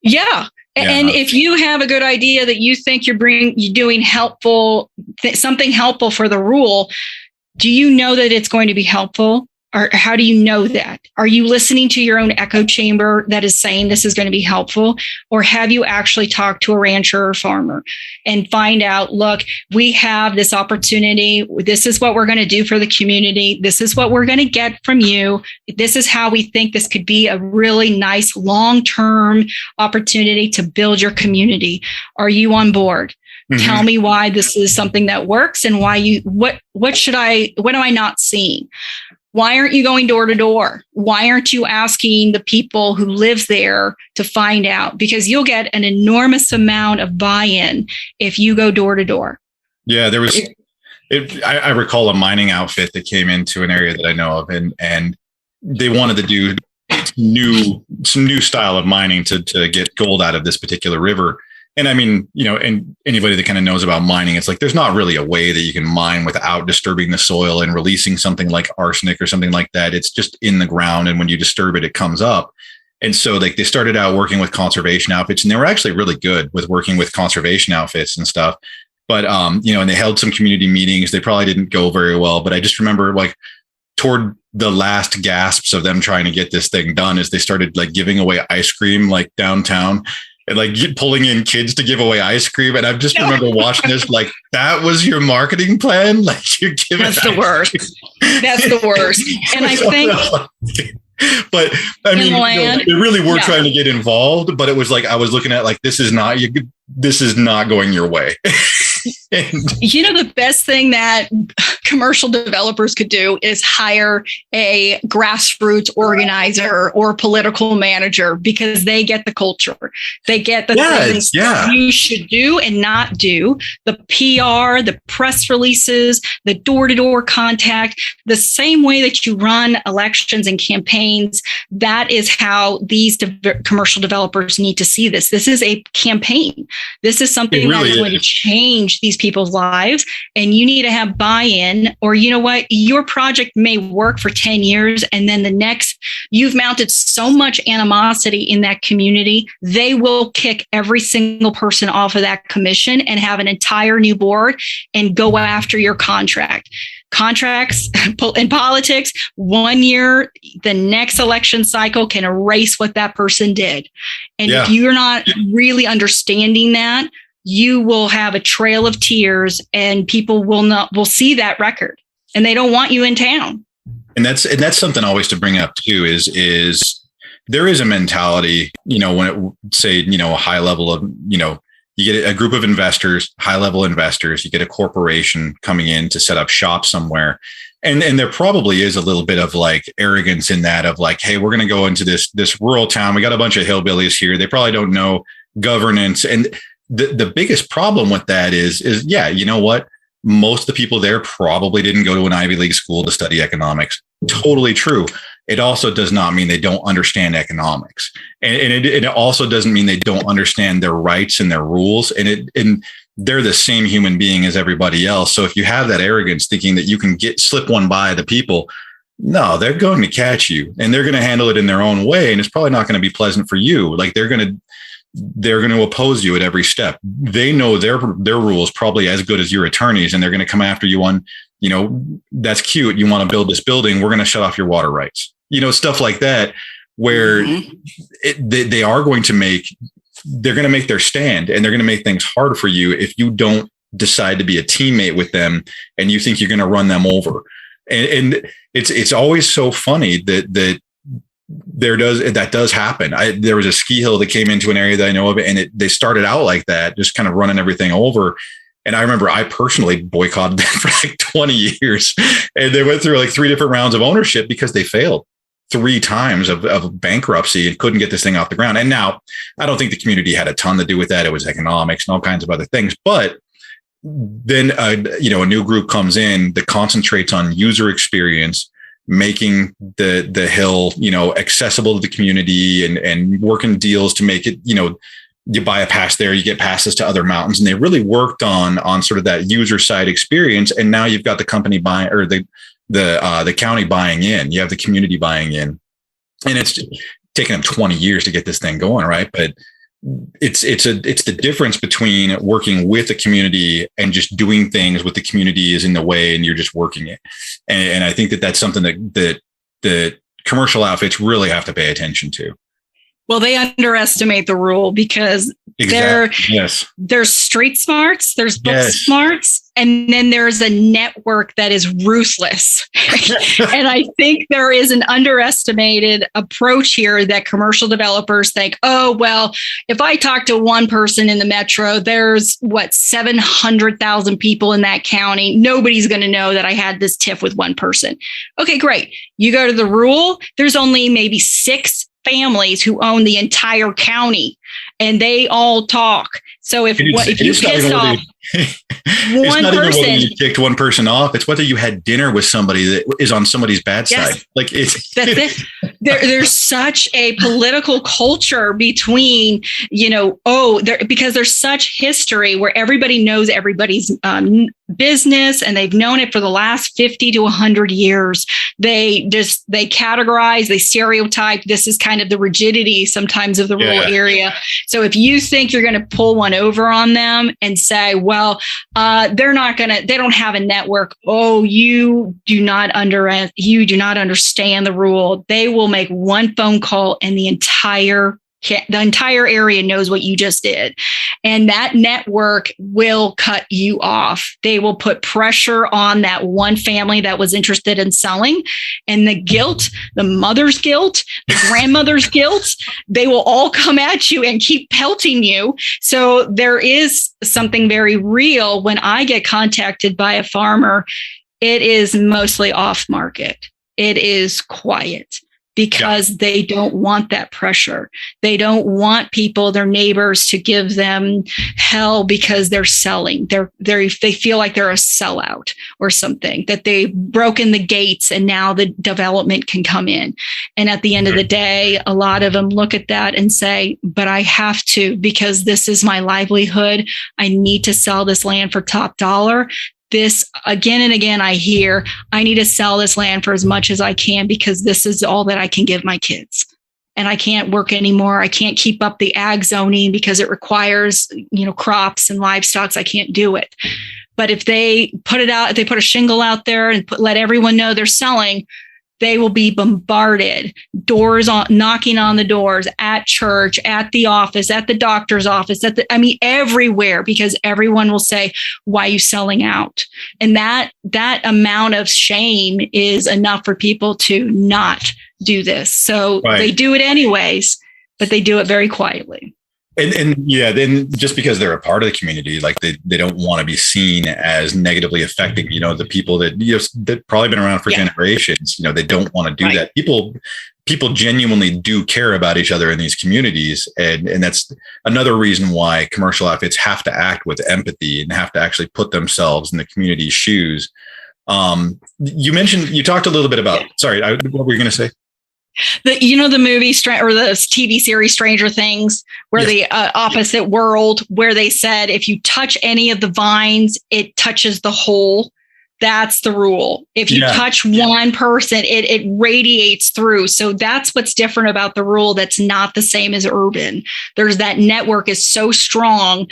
Yeah. And if you have a good idea that you think you're doing something helpful for the rural, do you know that it's going to be helpful? Or how do you know that? Are you listening to your own echo chamber that is saying this is going to be helpful? Or have you actually talked to a rancher or farmer and find out, look, we have this opportunity. This is what we're going to do for the community. This is what we're going to get from you. This is how we think this could be a really nice long-term opportunity to build your community. Are you on board? Mm-hmm. Tell me why this is something that works and why what am I not seeing? Why aren't you going door to door? Why aren't you asking the people who live there to find out? Because you'll get an enormous amount of buy-in if you go door to door. Yeah, there was. I recall a mining outfit that came into an area that I know of, and they wanted to do some new style of mining to get gold out of this particular river. And I mean, and anybody that kind of knows about mining, it's like there's not really a way that you can mine without disturbing the soil and releasing something like arsenic or something like that. It's just in the ground. And when you disturb it, it comes up. And so like they started out working with conservation outfits, and they were actually really good with working with conservation outfits and stuff. But, and they held some community meetings. They probably didn't go very well. But I just remember like toward the last gasps of them trying to get this thing done is they started like giving away ice cream like downtown. And like pulling in kids to give away ice cream. And I just remember watching this, like, that was your marketing plan? Like you're giving That's the worst. That's the worst. And I think but I mean, they really were trying to get involved, but it was like I was looking at like this is not going your way. The best thing that commercial developers could do is hire a grassroots organizer or political manager, because they get the culture. They get the things that you should do and not do, the PR, the press releases, the door-to-door contact, the same way that you run elections and campaigns. That is how these commercial developers need to see this. This is a campaign. This is something that is going to change these people's lives, and you need to have buy-in, or you know what, your project may work for 10 years and then the next you've mounted so much animosity in that community, they will kick every single person off of that commission and have an entire new board and go after your contracts in politics. 1 year, the next election cycle can erase what that person did. And if you're not really understanding that, you will have a trail of tears, and people will see that record, and they don't want you in town. And that's something always to bring up too, is there is a mentality, when it say, a high level of, you get a group of investors, high level investors, you get a corporation coming in to set up shop somewhere. And there probably is a little bit of like arrogance in that of like, hey, we're going to go into this rural town. We got a bunch of hillbillies here. They probably don't know governance. And the biggest problem with that is you know what? Most of the people there probably didn't go to an Ivy League school to study economics. Totally true. It also does not mean they don't understand economics. And it also doesn't mean they don't understand their rights and their rules. And they're the same human being as everybody else. So if you have that arrogance thinking that you can slip one by the people, no, they're going to catch you, and they're going to handle it in their own way. And it's probably not going to be pleasant for you. Like they're going to oppose you at every step. They know their rules probably as good as your attorneys, and they're going to come after you on, that's cute. You want to build this building. We're going to shut off your water rights, stuff like that, where they are going to they're going to make their stand, and they're going to make things hard for you if you don't decide to be a teammate with them and you think you're going to run them over. And it's always so funny that that does happen. There was a ski hill that came into an area that I know of, and they started out like that, just kind of running everything over. And I remember I personally boycotted them for like 20 years, and they went through like 3 different rounds of ownership because they failed 3 times of bankruptcy and couldn't get this thing off the ground. And now I don't think the community had a ton to do with that. It was economics and all kinds of other things. But then, a new group comes in that concentrates on user experience, making the hill, accessible to the community, and working deals to make it, you buy a pass there, you get passes to other mountains. And they really worked on sort of that user side experience. And now you've got the company buying, or the county buying in, you have the community buying in, and it's taken them 20 years to get this thing going. Right. But it's the difference between working with a community and just doing things with the community is in the way and you're just working it. And I think that's something that commercial outfits really have to pay attention to. Well, they underestimate the rule because there's street smarts, there's book smarts, and then there's a network that is ruthless. And I think there is an underestimated approach here that commercial developers think, oh, well, if I talk to one person in the metro, there's 700,000 people in that county. Nobody's going to know that I had this tiff with one person. Okay, great. You go to the rural, there's only maybe 6 families who own the entire county, and they all talk. So if you piss off one person, whether you kicked one person off, it's whether you had dinner with somebody that is on somebody's bad side. Like that's it. There's such a political culture between, because there's such history where everybody knows everybody's business, and they've known it for the last 50 to 100 years. They categorize, they stereotype. This is kind of the rigidity sometimes of the rural area. So if you think you're going to pull one over on them and say, well, they don't have a network. Oh, you do not understand the rule. They will make one phone call and the entire area knows what you just did. And that network will cut you off. They will put pressure on that one family that was interested in selling, and the guilt, the mother's guilt, the grandmother's guilt, they will all come at you and keep pelting you. So there is something very real when I get contacted by a farmer. It is mostly off market. It is quiet. Because they don't want that pressure. They don't want their neighbors, to give them hell because they're selling. They feel like they're a sellout or something, that they've broken the gates and now the development can come in. And at the end of the day, a lot of them look at that and say, but I have to, because this is my livelihood. I need to sell this land for top dollar. This again and again, I hear, I need to sell this land for as much as I can because this is all that I can give my kids. And I can't work anymore. I can't keep up the ag zoning because it requires, crops and livestock. I can't do it. But if they put it out, if they put a shingle out there and let everyone know they're selling, they will be bombarded, knocking on the doors at church, at the office, at the doctor's office, everywhere, because everyone will say, why are you selling out? And that amount of shame is enough for people to not do this. So They do it anyways, but they do it very quietly. And then just because they're a part of the community, like they don't want to be seen as negatively affecting, the people that probably been around for generations. They don't want to do that. People genuinely do care about each other in these communities. And that's another reason why commercial outfits have to act with empathy and have to actually put themselves in the community's shoes. You talked a little bit about, what were you going to say? The movie or the TV series Stranger Things, where the opposite world, where they said if you touch any of the vines, it touches the whole. That's the rule. If you touch one person, it radiates through. So that's what's different about the rule. That's not the same as urban. There's that network is so strong.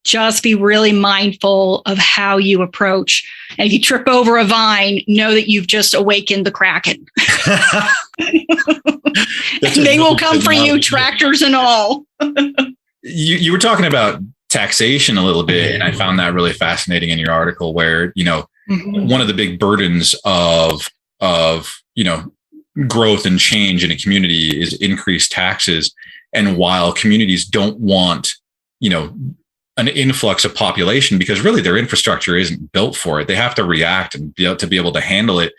Just be really mindful of how you approach. And if you trip over a vine, know that you've just awakened the Kraken. They will come for you, tractors and all. You were talking about taxation a little bit, and I found that really fascinating in your article where, one of the big burdens of growth and change in a community is increased taxes. And while communities don't want, an influx of population, because really their infrastructure isn't built for it. They have to react and be able to handle it.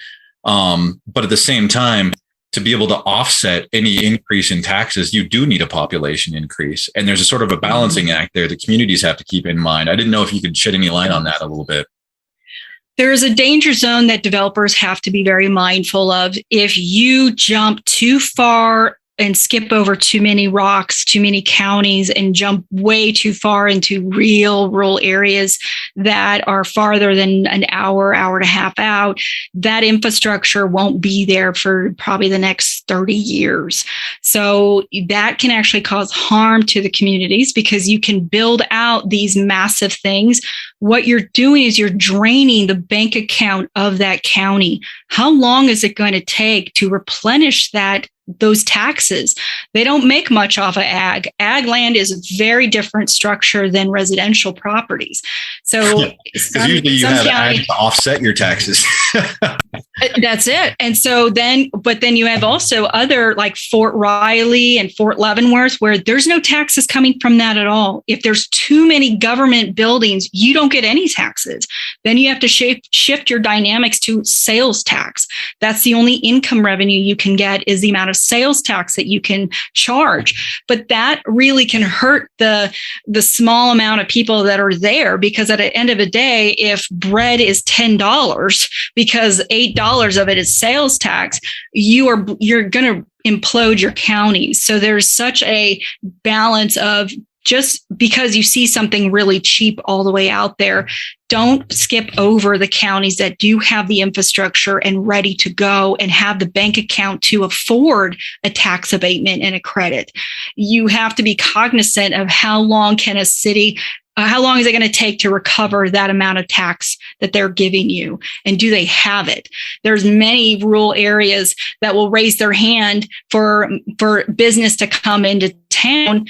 But at the same time, to be able to offset any increase in taxes, you do need a population increase. And there's a sort of a balancing act there that communities have to keep in mind. I didn't know if you could shed any light on that a little bit. There is a danger zone that developers have to be very mindful of. If you jump too far and skip over too many rocks, too many counties, and jump way too far into real rural areas that are farther than an hour, hour and a half out, that infrastructure won't be there for probably the next 30 years. So that can actually cause harm to the communities because you can build out these massive things. What you're doing is you're draining the bank account of that county. How long is it going to take to replenish those taxes? They don't make much off of ag. Ag land is a very different structure than residential properties. So because usually you have ag to offset your taxes. That's it. And so then you have also other like Fort Riley and Fort Leavenworth, where there's no taxes coming from that at all. If there's too many government buildings, you don't get any taxes. Then you have to shift your dynamics to sales tax. That's the only income revenue you can get, is the amount of sales tax that you can charge. But that really can hurt the small amount of people that are there, because at the end of the day, if bread is $10 because $8 of it is sales tax, you're going to implode your counties. So there's such a balance of, just because you see something really cheap all the way out there, don't skip over the counties that do have the infrastructure and ready to go and have the bank account to afford a tax abatement and a credit. You have to be cognizant of how long is it going to take to recover that amount of tax that they're giving you? And do they have it? There's many rural areas that will raise their hand for business to come into town.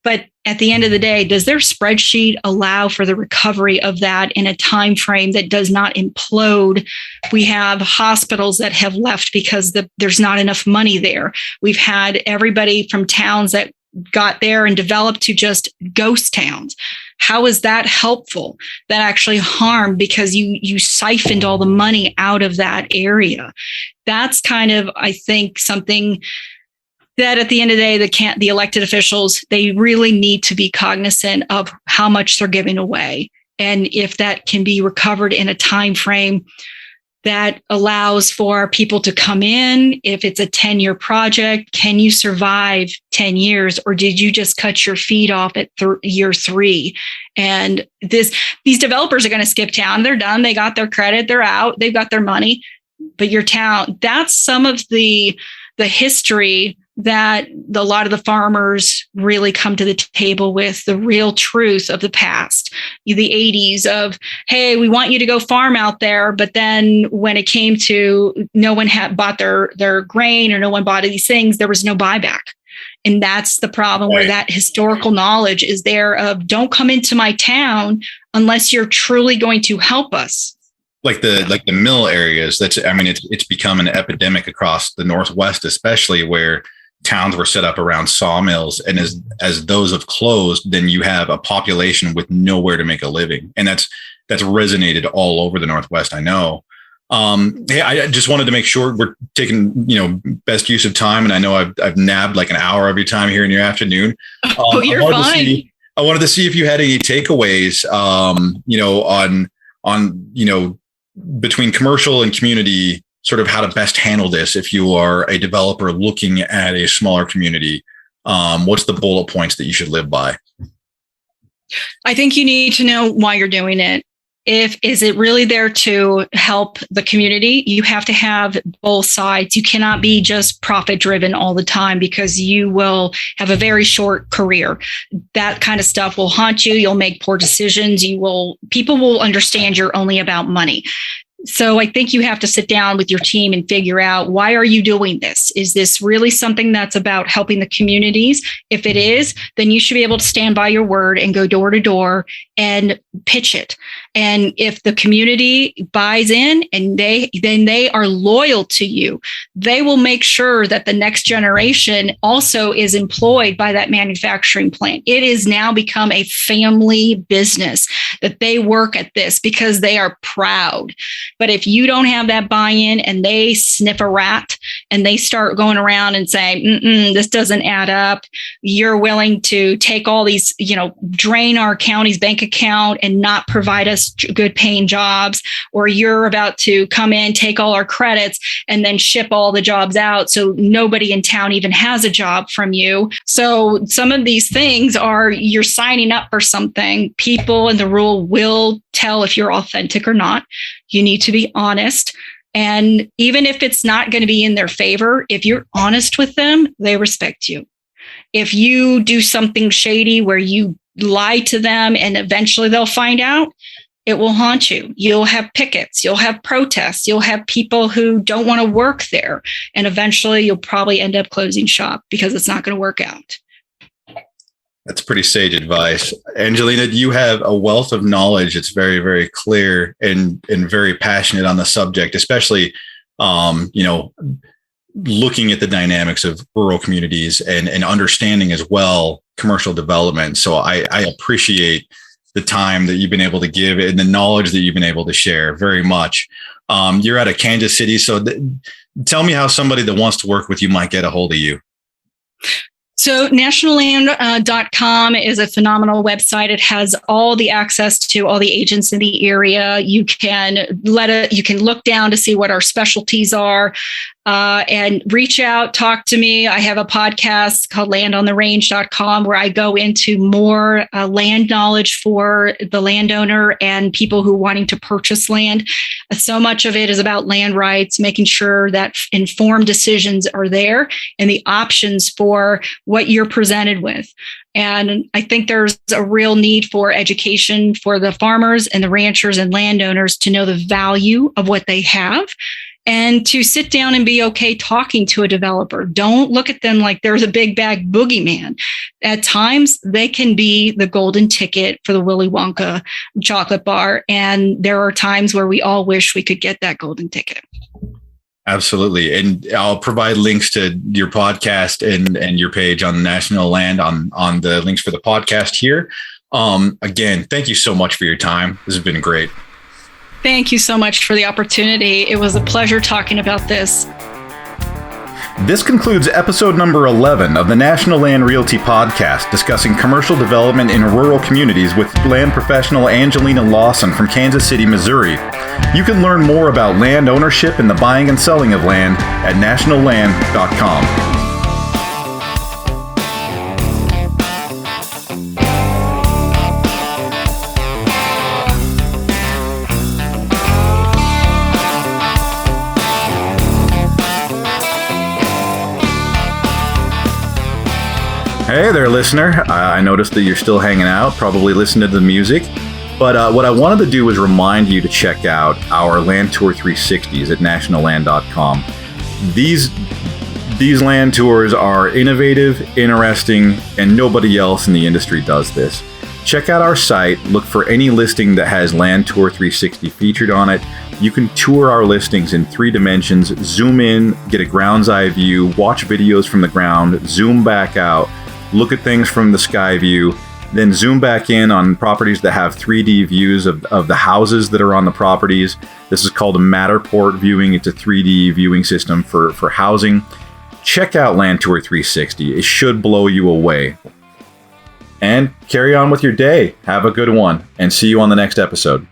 But at the end of the day, does their spreadsheet allow for the recovery of that in a time frame that does not implode? We have hospitals that have left because there's not enough money there. We've had everybody from towns that got there and developed to just ghost towns. How is that helpful? That actually harmed because you siphoned all the money out of that area. That's kind of, I think, something that at the end of the day, the elected officials, they really need to be cognizant of how much they're giving away. And if that can be recovered in a time frame that allows for people to come in. If it's a 10-year project, can you survive 10 years? Or did you just cut your feet off at year 3? And these developers are going to skip town. They're done. They got their credit. They're out. They've got their money. But your town, that's some of the history that a lot of the farmers really come to the table with, the real truth of the past, the 80s of, hey, we want you to go farm out there. But then when it came to no one had bought their grain or no one bought these things, there was no buyback. And that's the problem, where that historical knowledge is there of, don't come into my town unless you're truly going to help us. Like the mill areas, it's become an epidemic across the Northwest, especially where towns were set up around sawmills. And as those have closed, then you have a population with nowhere to make a living. And that's resonated all over the Northwest, I know. Hey, I just wanted to make sure we're taking, best use of time. And I know I've nabbed like an hour of your time here in your afternoon. You're fine. I wanted to see if you had any takeaways, on between commercial and community, sort of how to best handle this if you are a developer looking at a smaller community. What's the bullet points that you should live by? I think you need to know why you're doing it. Is it really there to help the community? You have to have both sides. You cannot be just profit driven all the time, because you will have a very short career. That kind of stuff will haunt you. You'll make poor decisions. People will understand you're only about money. So I think you have to sit down with your team and figure out, why are you doing this? Is this really something that's about helping the communities? If it is, then you should be able to stand by your word and go door to door and pitch it. And if the community buys in and then they are loyal to you, they will make sure that the next generation also is employed by that manufacturing plant. It is now become a family business, that they work at this because they are proud. But if you don't have that buy-in and they sniff a rat and they start going around and saying, this doesn't add up. You're willing to take all these, drain our county's bank account and not provide us good paying jobs, or you're about to come in, take all our credits and then ship all the jobs out. So nobody in town even has a job from you. So some of these things are, you're signing up for something. People in the rural will tell if you're authentic or not. You need to be honest. And even if it's not going to be in their favor, if you're honest with them, they respect you. If you do something shady where you lie to them and eventually they'll find out, it will haunt you. You'll have pickets, you'll have protests, you'll have people who don't want to work there. And eventually you'll probably end up closing shop because it's not going to work out. That's pretty sage advice. Angeliina, you have a wealth of knowledge. It's very, very clear and very passionate on the subject, especially, looking at the dynamics of rural communities and understanding as well commercial development. So I appreciate the time that you've been able to give and the knowledge that you've been able to share very much. You're out of Kansas City. So tell me how somebody that wants to work with you might get a hold of you. So nationalland.com is a phenomenal website. It has all the access to all the agents in the area. You can look down to see what our specialties are, and reach out, talk to me. I have a podcast called landontherange.com where I go into more land knowledge for the landowner and people who are wanting to purchase land. So much of it is about land rights, making sure that informed decisions are there and the options for what you're presented with. And I think there's a real need for education for the farmers and the ranchers and landowners to know the value of what they have and to sit down and be okay talking to a developer. Don't look at them like they're the big bag boogeyman. At times, they can be the golden ticket for the Willy Wonka chocolate bar. And there are times where we all wish we could get that golden ticket. Absolutely. And I'll provide links to your podcast and your page on National Land on the links for the podcast here. Again, thank you so much for your time. This has been great. Thank you so much for the opportunity. It was a pleasure talking about this. This concludes episode number 11 of the National Land Realty podcast, discussing commercial development in rural communities with land professional Angeliina Lawson from Kansas City, Missouri. You can learn more about land ownership and the buying and selling of land at nationalland.com. Hey there, listener. I noticed that you're still hanging out, probably listening to the music. But what I wanted to do was remind you to check out our Land Tour 360s at nationalland.com. These land tours are innovative, interesting, and nobody else in the industry does this. Check out our site, look for any listing that has Land Tour 360 featured on it. You can tour our listings in 3 dimensions, zoom in, get a ground's eye view, watch videos from the ground, zoom back out, look at things from the sky view, then zoom back in on properties that have 3D views of the houses that are on the properties. This is called a Matterport viewing. It's a 3D viewing system for housing. Check out Land Tour 360. It should blow you away. And carry on with your day. Have a good one, and see you on the next episode.